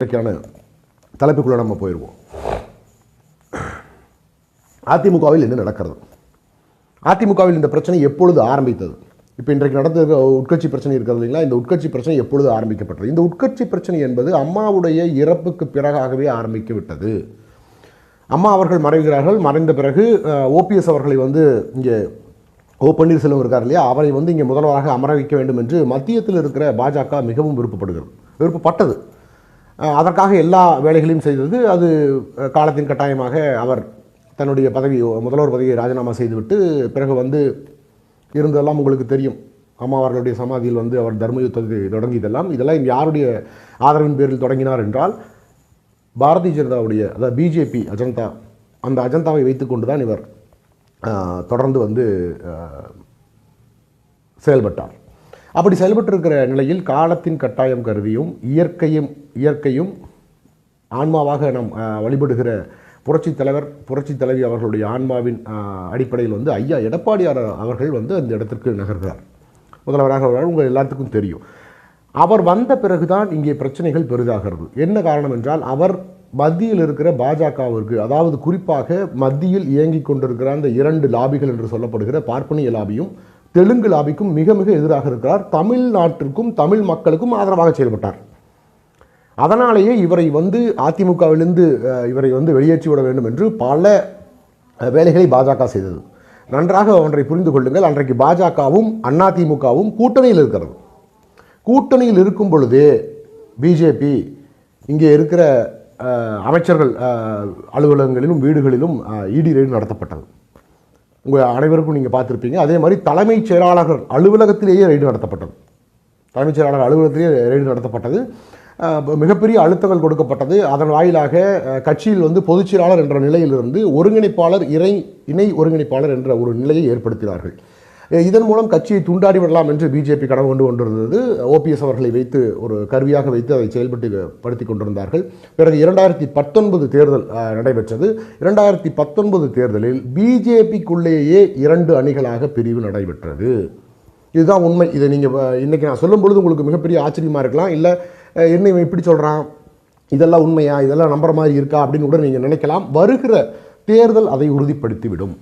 இன்றைக்கான தலைப்புக்குள்ளே நம்ம போயிடுவோம். அதிமுகவில் என்ன நடக்கிறது? அதிமுகவில் இந்த பிரச்சனை எப்பொழுது ஆரம்பித்தது? இப்போ இன்றைக்கு நடந்த உட்கட்சி பிரச்சனை இருக்கிறது இல்லைங்களா? இந்த உட்கட்சி பிரச்சனை எப்பொழுது ஆரம்பிக்கப்பட்டது? இந்த உட்கட்சி பிரச்சனை என்பது அம்மாவுடைய இறப்புக்கு பிறகாகவே ஆரம்பிக்க விட்டது. அம்மா அவர்கள் மறைகிறார்கள். மறைந்த பிறகு ஓபிஎஸ் அவர்களை இங்கே பன்னீர்செல்வம் இருக்கார் இல்லையா, அவரை இங்கே முதல்வராக அமர வைக்க வேண்டும் என்று மத்தியத்தில் இருக்கிற பாஜக மிகவும் விருப்பப்பட்டது. அதற்காக எல்லா வேலைகளையும் செய்தது. அது காலத்தின் கட்டாயமாக அவர் தன்னுடைய முதல்வர் பதவியை ராஜினாமா செய்துவிட்டு பிறகு இருந்ததெல்லாம் உங்களுக்கு தெரியும். அம்மா அவர்களுடைய சமாதியில் அவர் தர்ம யுத்தத்தை தொடங்கியதெல்லாம் இதெல்லாம் யாருடைய ஆதரவின் பேரில் தொடங்கினார் என்றால் பாரதிய ஜனதாவுடைய, அதாவது பிஜேபி அஜந்தா, அந்த அஜந்தாவை வைத்துக்கொண்டு தான் இவர் தொடர்ந்து செயல்பட்டார். அப்படி செயல்பட்டிருக்கிற நிலையில் காலத்தின் கட்டாயம் கருதியும் இயற்கையும் ஆன்மாவாக நாம் வழிபடுகிற புரட்சி தலைவி அவர்களுடைய ஆன்மாவின் அடிப்படையில் ஐயா எடப்பாடியார் அவர்கள் அந்த இடத்திற்கு நகர்கிறார். முதல்வராக உங்கள் எல்லாத்துக்கும் தெரியும். அவர் வந்த பிறகுதான் இங்கே பிரச்சனைகள் பெரிதாகிறது. என்ன காரணம் என்றால் அவர் மத்தியில் இருக்கிற பாஜகவிற்கு, அதாவது குறிப்பாக மத்தியில் இயங்கிக் கொண்டிருக்கிற அந்த இரண்டு லாபிகள் என்று சொல்லப்படுகிற பார்ப்பனிய லாபியும் தெலுங்கு லாபிக்கும் மிக மிக எதிராக இருக்கிறார். தமிழ்நாட்டிற்கும் தமிழ் மக்களுக்கும் ஆதரவாக செயல்பட்டார். அதனாலேயே இவரை அதிமுகவிலிருந்து இவரை வெளியேற்றி விட வேண்டும் என்று பல வேலைகளை பாஜக செய்தது. நன்றாக ஒன்றை புரிந்து கொள்ளுங்கள். அன்றைக்கு பாஜகவும் அதிமுகவும் கூட்டணியில் இருக்கிறது. கூட்டணியில் இருக்கும் பொழுதே பிஜேபி இங்கே இருக்கிற அமைச்சர்கள் அலுவலகங்களிலும் வீடுகளிலும் இடி ரெய்டு நடத்தப்பட்டது. உங்கள் அனைவருக்கும் நீங்கள் பார்த்துருப்பீங்க. அதே மாதிரி தலைமைச் செயலாளர்கள் அலுவலகத்திலேயே ரெய்டு நடத்தப்பட்டது. மிகப்பெரிய அழுத்தங்கள் கொடுக்கப்பட்டது. அதன் வாயிலாக கட்சியில் பொதுச் செயலாளர் என்ற நிலையிலிருந்து ஒருங்கிணைப்பாளர், இணை ஒருங்கிணைப்பாளர் என்ற ஒரு நிலையை ஏற்படுத்தினார்கள். இதன் மூலம் கட்சியை துண்டாடி விடலாம் என்று பிஜேபி கனவு கொண்டிருந்தது. ஓபிஎஸ் அவர்களை வைத்து ஒரு கருவியாக வைத்து அதை செயல்படுத்தி கொண்டிருந்தார்கள். பிறகு 2019 தேர்தல் நடைபெற்றது. 2019 தேர்தலில் பிஜேபிக்குள்ளேயே 2 அணிகளாக பிரிவு நடைபெற்றது. இதுதான் உண்மை. இதை நீங்கள் இன்றைக்கி நான் சொல்லும் பொழுது உங்களுக்கு மிகப்பெரிய ஆச்சரியமாக இருக்கலாம். இல்லை என்ன இவன் இப்படி சொல்கிறான், இதெல்லாம் உண்மையா, இதெல்லாம் நம்புற மாதிரி இருக்கா அப்படின்னு கூட நீங்கள் நினைக்கலாம். வருகிற தேர்தல் அதை உறுதிப்படுத்திவிடும்.